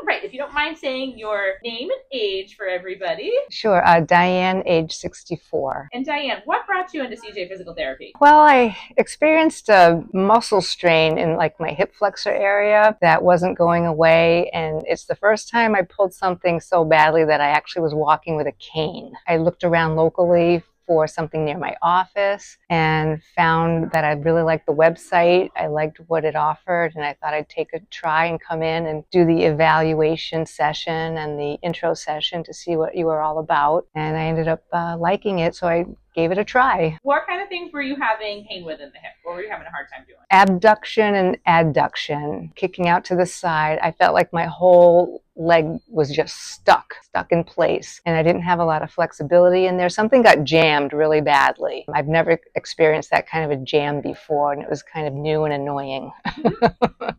right, if you don't mind saying your name and age for everybody. Sure. Diane, age 64. And Diane, what brought you into CJ Physical Therapy? Well, I experienced a muscle strain in like my hip flexor area that wasn't going away, and it's the first time I pulled something so badly that I actually was walking with a cane. I looked around locally for something near my office and found that I really liked the website. I liked what it offered, and I thought I'd take a try and come in and do the evaluation session and the intro session to see what you were all about. And I ended up liking it, so I gave it a try. What kind of things were you having pain with in the hip? What were you having a hard time doing? Abduction and adduction, kicking out to the side. I felt like my whole leg was just stuck in place, and I didn't have a lot of flexibility in there. Something got jammed really badly. I've never experienced that kind of a jam before, and it was kind of new and annoying.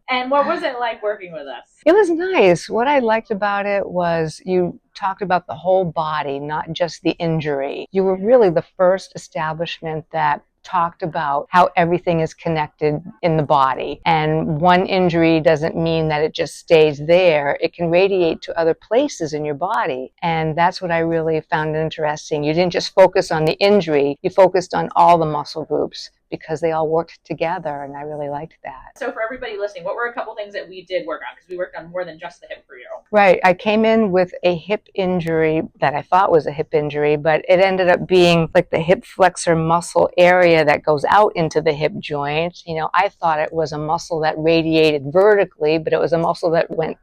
And what was it like working with us? It was nice. What I liked about it was you talked about the whole body, not just the injury. You were really the first establishment that talked about how everything is connected in the body. And one injury doesn't mean that it just stays there. It can radiate to other places in your body. And that's what I really found interesting. You didn't just focus on the injury, you focused on all the muscle groups, because they all worked together, and I really liked that. So for everybody listening, what were a couple things that we did work on? Because we worked on more than just the hip for you. Right. I came in with a hip injury that I thought was a hip injury, but it ended up being like the hip flexor muscle area that goes out into the hip joint. You know, I thought it was a muscle that radiated vertically, but it was a muscle that went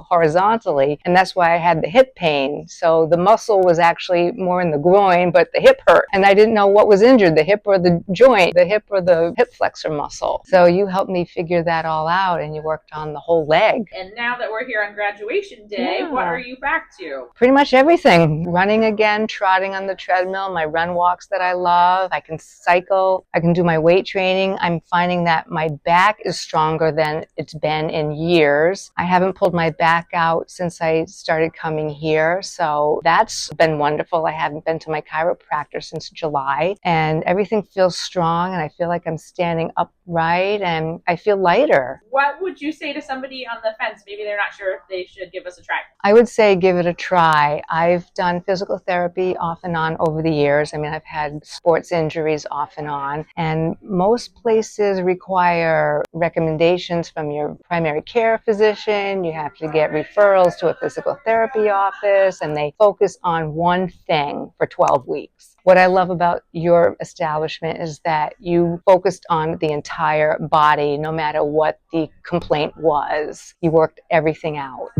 horizontally, and that's why I had the hip pain. So the muscle was actually more in the groin, but the hip hurt, and I didn't know what was injured, the hip or the joint, the hip or the hip flexor muscle. So you helped me figure that all out, and you worked on the whole leg. And now that we're here on graduation day, What are you back to? Pretty much everything. Running again, trotting on the treadmill, my run walks that I love. I can cycle, I can do my weight training. I'm finding that my back is stronger than it's been in years. I haven't pulled my back out since I started coming here, so that's been wonderful. I haven't been to my chiropractor since July, and everything feels strong, and I feel like I'm standing upright, and I feel lighter. What would you say to somebody on the fence? Maybe they're not sure if they should give us a try. I would say give it a try. I've done physical therapy off and on over the years. I mean, I've had sports injuries off and on, and most places require recommendations from your primary care physician. You have to get referrals to a physical therapy office, and they focus on one thing for 12 weeks. What I love about your establishment is that you focused on the entire body, no matter what the complaint was. You worked everything out.